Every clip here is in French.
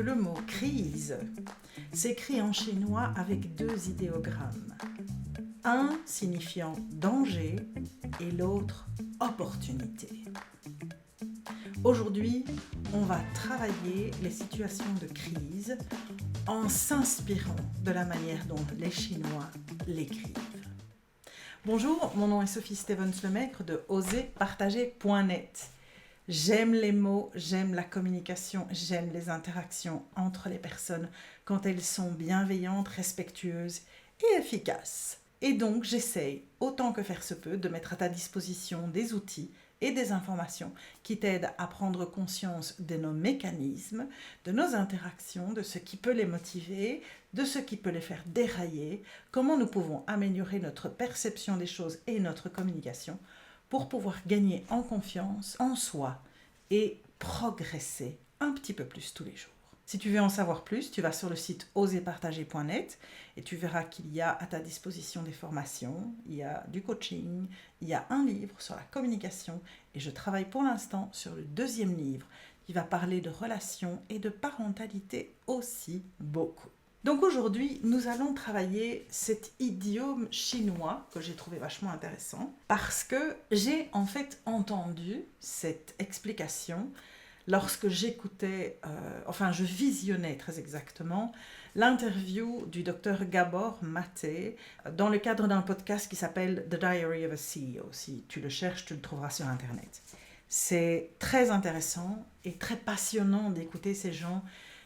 le mot crise s'écrit en chinois avec deux idéogrammes. Un signifiant danger et l'autre opportunité. Aujourd'hui, on va travailler les situations de crise en s'inspirant de la manière dont les Chinois l'écrivent. Bonjour, mon nom est Sophie Stevens-Lemaître de oserpartager.net. J'aime les mots, j'aime la communication, j'aime les interactions entre les personnes quand elles sont bienveillantes, respectueuses et efficaces. Et donc, j'essaye, autant que faire se peut, de mettre à ta disposition des outils et des informations qui t'aident à prendre conscience de nos mécanismes, de nos interactions, de ce qui peut les motiver, de ce qui peut les faire dérailler, comment nous pouvons améliorer notre perception des choses et notre communication pour pouvoir gagner en confiance en soi et progresser un petit peu plus tous les jours. Si tu veux en savoir plus, tu vas sur le site oserpartager.net et tu verras qu'il y a à ta disposition des formations, il y a du coaching, il y a un livre sur la communication et je travaille pour l'instant sur le deuxième livre qui va parler de relations et de parentalité aussi beaucoup. Donc aujourd'hui, nous allons travailler cet idiome chinois que j'ai trouvé vachement intéressant parce que j'ai en fait entendu cette explication lorsque j'écoutais, je visionnais très exactement l'interview du docteur Gabor Maté dans le cadre d'un podcast qui s'appelle The Diary of a CEO. Si tu le cherches, tu le trouveras sur Internet. C'est très intéressant et très passionnant d'écouter ces gens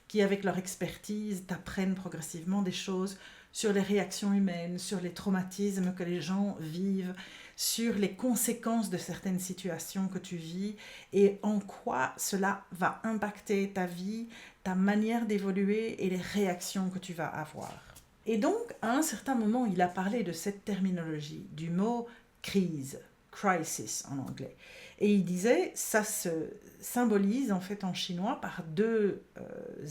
qui, avec leur expertise, t'apprennent progressivement des choses sur les réactions humaines, sur les traumatismes que les gens vivent, sur les conséquences de certaines situations que tu vis et en quoi cela va impacter ta vie, ta manière d'évoluer et les réactions que tu vas avoir. Et donc, à un certain moment, il a parlé de cette terminologie, du mot crise, crisis en anglais. Et il disait, ça se symbolise en fait en chinois par deux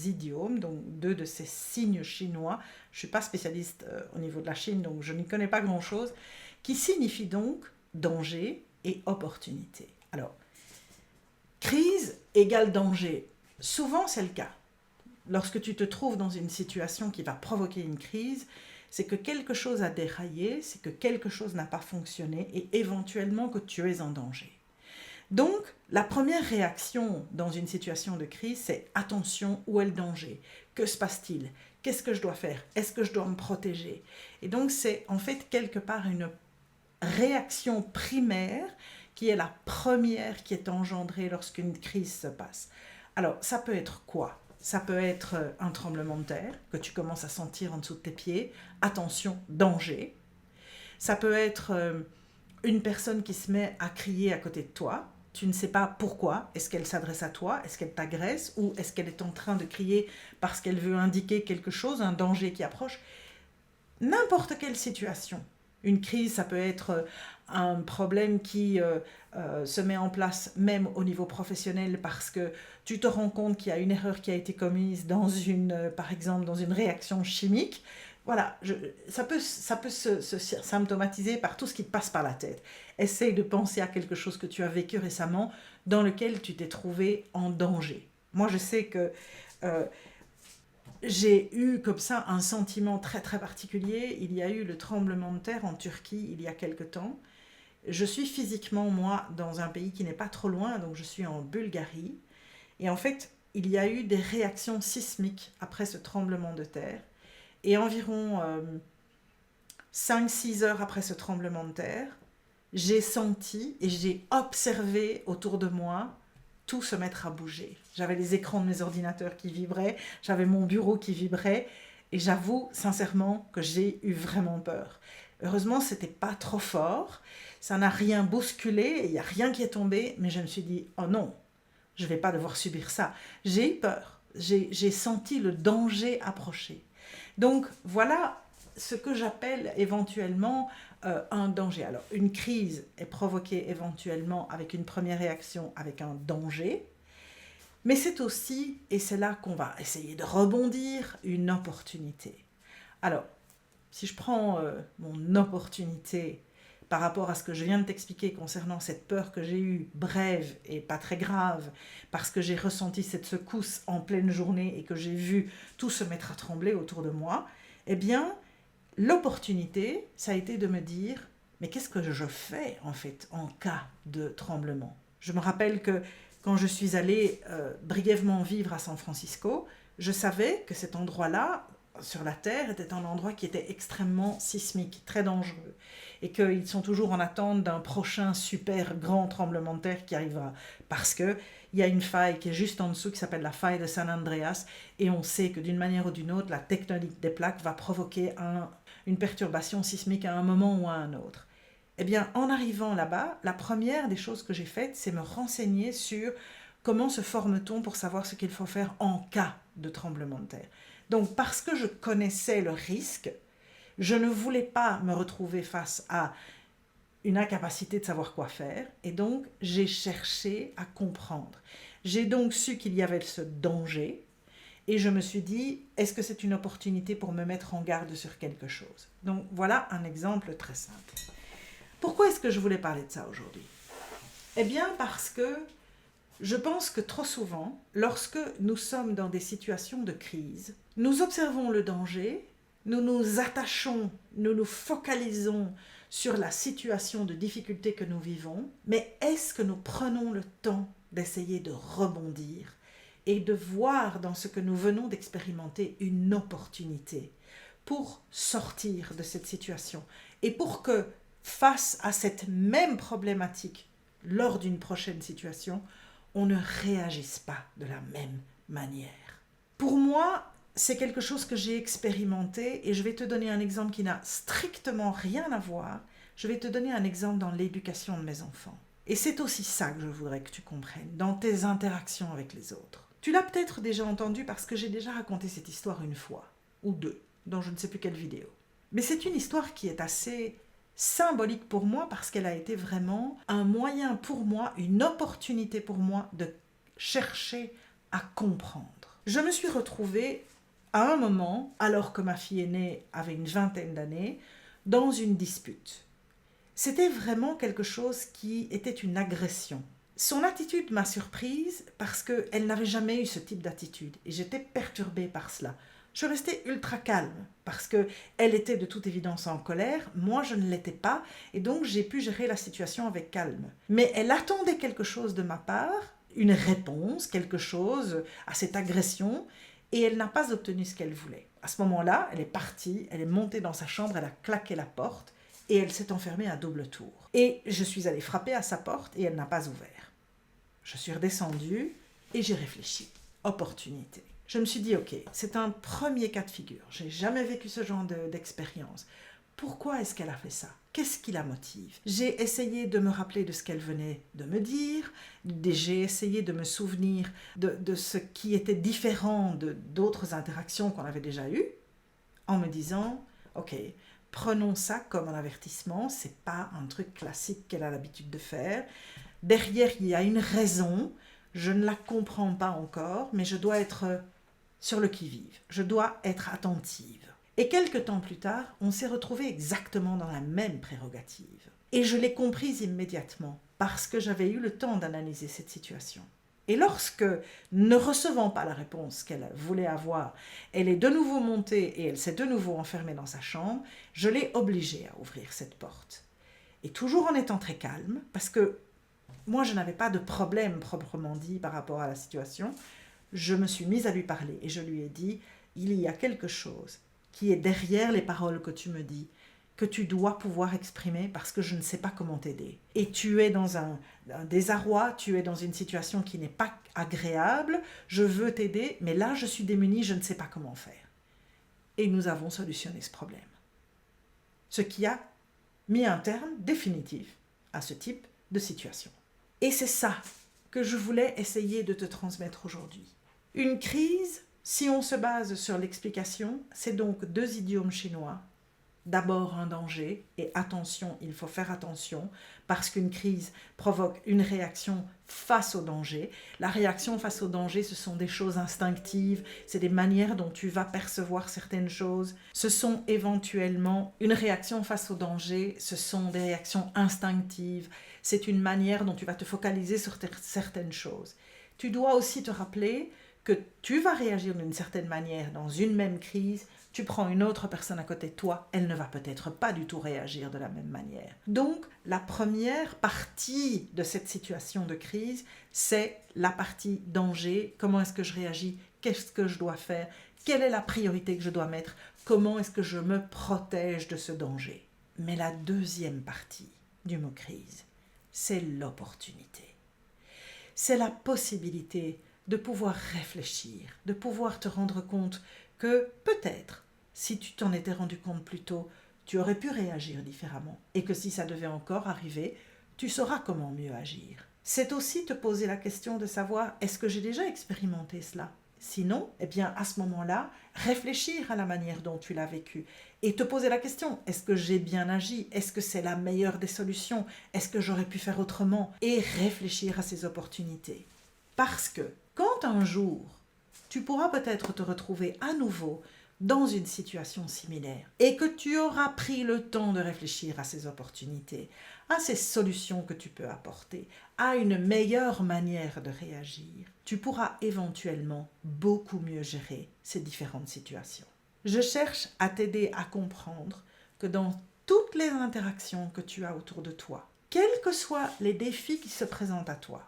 idiomes, donc deux de ces signes chinois. Je ne suis pas spécialiste au niveau de la Chine, donc je n'y connais pas grand-chose, qui signifient donc danger et opportunité. Alors, crise égale danger. Souvent, c'est le cas. Lorsque tu te trouves dans une situation qui va provoquer une crise, c'est que quelque chose a déraillé, c'est que quelque chose n'a pas fonctionné et éventuellement que tu es en danger. Donc, la première réaction dans une situation de crise, c'est attention, où est le danger? Que se passe-t-il? Qu'est-ce que je dois faire? Est-ce que je dois me protéger? Et donc, c'est en fait quelque part une réaction primaire qui est la première qui est engendrée lorsqu'une crise se passe. Alors, ça peut être quoi? Ça peut être un tremblement de terre que tu commences à sentir en dessous de tes pieds. Attention, danger. Ça peut être une personne qui se met à crier à côté de toi. Tu ne sais pas pourquoi. Est-ce qu'elle s'adresse à toi? Est-ce qu'elle t'agresse? Ou est-ce qu'elle est en train de crier parce qu'elle veut indiquer quelque chose, un danger qui approche? N'importe quelle situation. Une crise, ça peut être un problème qui se met en place même au niveau professionnel parce que tu te rends compte qu'il y a une erreur qui a été commise par exemple dans une réaction chimique. Voilà, ça peut se symptomatiser par tout ce qui te passe par la tête. Essaye de penser à quelque chose que tu as vécu récemment dans lequel tu t'es trouvé en danger. Moi, je sais que j'ai eu comme ça un sentiment très très particulier. Il y a eu le tremblement de terre en Turquie il y a quelque temps. Je suis physiquement, moi, dans un pays qui n'est pas trop loin, donc je suis en Bulgarie. Et en fait, il y a eu des réactions sismiques après ce tremblement de terre. Et environ 5-6 heures après ce tremblement de terre, j'ai senti et j'ai observé autour de moi tout se mettre à bouger. J'avais les écrans de mes ordinateurs qui vibraient, j'avais mon bureau qui vibrait, et j'avoue sincèrement que j'ai eu vraiment peur. Heureusement, c'était pas trop fort, ça n'a rien bousculé, il n'y a rien qui est tombé, mais je me suis dit, oh non, je ne vais pas devoir subir ça. J'ai eu peur, j'ai senti le danger approcher. Donc voilà ce que j'appelle éventuellement un danger. Alors une crise est provoquée éventuellement avec une première réaction, avec un danger, mais c'est aussi, et c'est là qu'on va essayer de rebondir, une opportunité. Alors, si je prends mon opportunité par rapport à ce que je viens de t'expliquer concernant cette peur que j'ai eue, brève et pas très grave, parce que j'ai ressenti cette secousse en pleine journée et que j'ai vu tout se mettre à trembler autour de moi, eh bien, l'opportunité, ça a été de me dire, mais qu'est-ce que je fais en fait en cas de tremblement? Je me rappelle que quand je suis allée brièvement vivre à San Francisco, je savais que cet endroit-là, sur la Terre, était un endroit qui était extrêmement sismique, très dangereux, et qu'ils sont toujours en attente d'un prochain super grand tremblement de terre qui arrivera, parce qu'il y a une faille qui est juste en dessous qui s'appelle la faille de San Andreas, et on sait que d'une manière ou d'une autre, la tectonique des plaques va provoquer une perturbation sismique à un moment ou à un autre. Eh bien, en arrivant là-bas, la première des choses que j'ai faites, c'est me renseigner sur comment se forme-t-on pour savoir ce qu'il faut faire en cas de tremblement de terre. Donc, parce que je connaissais le risque, je ne voulais pas me retrouver face à une incapacité de savoir quoi faire, et donc j'ai cherché à comprendre. J'ai donc su qu'il y avait ce danger, et je me suis dit, est-ce que c'est une opportunité pour me mettre en garde sur quelque chose? Donc, voilà un exemple très simple. Pourquoi est-ce que je voulais parler de ça aujourd'hui? Eh bien, parce que je pense que trop souvent, lorsque nous sommes dans des situations de crise, nous observons le danger, nous nous attachons, nous nous focalisons sur la situation de difficulté que nous vivons, mais est-ce que nous prenons le temps d'essayer de rebondir et de voir dans ce que nous venons d'expérimenter une opportunité pour sortir de cette situation et pour que, face à cette même problématique lors d'une prochaine situation, on ne réagisse pas de la même manière. Pour moi, c'est quelque chose que j'ai expérimenté et je vais te donner un exemple qui n'a strictement rien à voir. Je vais te donner un exemple dans l'éducation de mes enfants. Et c'est aussi ça que je voudrais que tu comprennes dans tes interactions avec les autres. Tu l'as peut-être déjà entendu parce que j'ai déjà raconté cette histoire une fois ou deux, dans je ne sais plus quelle vidéo. Mais c'est une histoire qui est assez symbolique pour moi parce qu'elle a été vraiment un moyen pour moi, une opportunité pour moi de chercher à comprendre. Je me suis retrouvée à un moment, alors que ma fille aînée avait une vingtaine d'années, dans une dispute. C'était vraiment quelque chose qui était une agression. Son attitude m'a surprise parce qu'elle n'avait jamais eu ce type d'attitude et j'étais perturbée par cela. Je restais ultra calme parce qu'elle était de toute évidence en colère, moi je ne l'étais pas et donc j'ai pu gérer la situation avec calme. Mais elle attendait quelque chose de ma part, une réponse, quelque chose à cette agression et elle n'a pas obtenu ce qu'elle voulait. À ce moment-là, elle est partie, elle est montée dans sa chambre, elle a claqué la porte et elle s'est enfermée à double tour. Et je suis allée frapper à sa porte et elle n'a pas ouvert. Je suis redescendue et j'ai réfléchi. Opportunité. Je me suis dit, ok, c'est un premier cas de figure. J'ai jamais vécu ce genre d'expérience. Pourquoi est-ce qu'elle a fait ça? Qu'est-ce qui la motive? J'ai essayé de me rappeler de ce qu'elle venait de me dire. J'ai essayé de me souvenir de ce qui était différent d'autres interactions qu'on avait déjà eues, en me disant, ok, prenons ça comme un avertissement. C'est pas un truc classique qu'elle a l'habitude de faire. Derrière, il y a une raison. Je ne la comprends pas encore, mais je dois être sur le qui-vive. Je dois être attentive. Et quelques temps plus tard, on s'est retrouvés exactement dans la même prérogative. Et je l'ai comprise immédiatement, parce que j'avais eu le temps d'analyser cette situation. Et lorsque, ne recevant pas la réponse qu'elle voulait avoir, elle est de nouveau montée et elle s'est de nouveau enfermée dans sa chambre, je l'ai obligée à ouvrir cette porte. Et toujours en étant très calme, parce que moi, je n'avais pas de problème proprement dit par rapport à la situation. Je me suis mise à lui parler et je lui ai dit, il y a quelque chose qui est derrière les paroles que tu me dis, que tu dois pouvoir exprimer parce que je ne sais pas comment t'aider. Et tu es dans un désarroi, tu es dans une situation qui n'est pas agréable, je veux t'aider, mais là, je suis démunie, je ne sais pas comment faire. Et nous avons solutionné ce problème. Ce qui a mis un terme définitif à ce type de situation. Et c'est ça que je voulais essayer de te transmettre aujourd'hui. Une crise, si on se base sur l'explication, c'est donc deux idiomes chinois. d'abord un danger, et attention, il faut faire attention, parce qu'une crise provoque une réaction face au danger. La réaction face au danger, ce sont des choses instinctives, c'est des manières dont tu vas percevoir certaines choses. Ce sont éventuellement une réaction face au danger, ce sont des réactions instinctives, c'est une manière dont tu vas te focaliser sur certaines choses. Tu dois aussi te rappeler que tu vas réagir d'une certaine manière dans une même crise, tu prends une autre personne à côté de toi, elle ne va peut-être pas du tout réagir de la même manière. Donc, la première partie de cette situation de crise, c'est la partie danger. Comment est-ce que je réagis? Qu'est-ce que je dois faire? Quelle est la priorité que je dois mettre? Comment est-ce que je me protège de ce danger? Mais la deuxième partie du mot crise, c'est l'opportunité. C'est la possibilité de pouvoir réfléchir, de pouvoir te rendre compte que peut-être, si tu t'en étais rendu compte plus tôt, tu aurais pu réagir différemment et que si ça devait encore arriver, tu sauras comment mieux agir. C'est aussi te poser la question de savoir, est-ce que j'ai déjà expérimenté cela? Sinon, eh bien à ce moment-là, réfléchir à la manière dont tu l'as vécu et te poser la question, est-ce que j'ai bien agi? Est-ce que c'est la meilleure des solutions? Est-ce que j'aurais pu faire autrement? Et réfléchir à ces opportunités. Parce que quand un jour, tu pourras peut-être te retrouver à nouveau dans une situation similaire et que tu auras pris le temps de réfléchir à ces opportunités, à ces solutions que tu peux apporter, à une meilleure manière de réagir, tu pourras éventuellement beaucoup mieux gérer ces différentes situations. Je cherche à t'aider à comprendre que dans toutes les interactions que tu as autour de toi, quels que soient les défis qui se présentent à toi,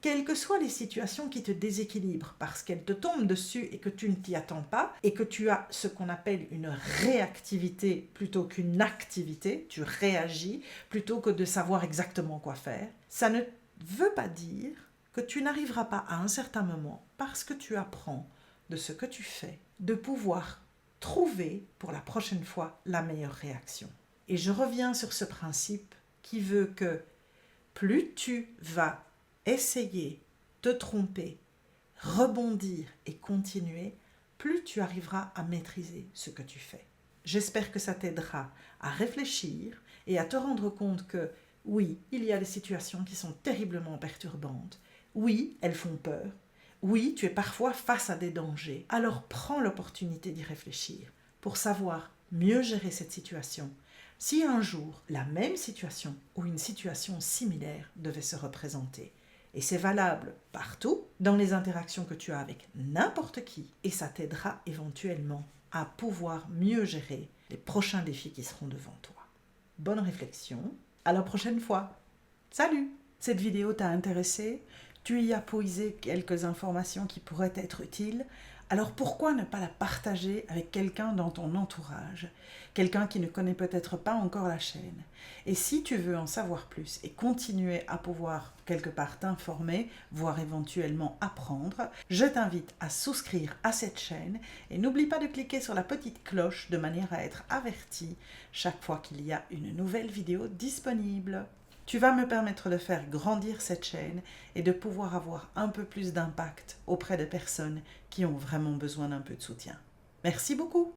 quelles que soient les situations qui te déséquilibrent parce qu'elles te tombent dessus et que tu ne t'y attends pas et que tu as ce qu'on appelle une réactivité plutôt qu'une activité, tu réagis plutôt que de savoir exactement quoi faire, ça ne veut pas dire que tu n'arriveras pas à un certain moment, parce que tu apprends de ce que tu fais, de pouvoir trouver pour la prochaine fois la meilleure réaction. Et je reviens sur ce principe qui veut que plus tu vas essayer, te tromper, rebondir et continuer, plus tu arriveras à maîtriser ce que tu fais. J'espère que ça t'aidera à réfléchir et à te rendre compte que oui, il y a des situations qui sont terriblement perturbantes. Oui, elles font peur. Oui, tu es parfois face à des dangers. Alors prends l'opportunité d'y réfléchir pour savoir mieux gérer cette situation. Si un jour, la même situation ou une situation similaire devait se représenter, et c'est valable partout, dans les interactions que tu as avec n'importe qui, et ça t'aidera éventuellement à pouvoir mieux gérer les prochains défis qui seront devant toi. Bonne réflexion, à la prochaine fois. Salut! Cette vidéo t'a intéressé? Tu y as puisé quelques informations qui pourraient être utiles? Alors pourquoi ne pas la partager avec quelqu'un dans ton entourage, quelqu'un qui ne connaît peut-être pas encore la chaîne? Et si tu veux en savoir plus et continuer à pouvoir quelque part t'informer, voire éventuellement apprendre, je t'invite à souscrire à cette chaîne et n'oublie pas de cliquer sur la petite cloche de manière à être averti chaque fois qu'il y a une nouvelle vidéo disponible. Tu vas me permettre de faire grandir cette chaîne et de pouvoir avoir un peu plus d'impact auprès des personnes qui ont vraiment besoin d'un peu de soutien. Merci beaucoup.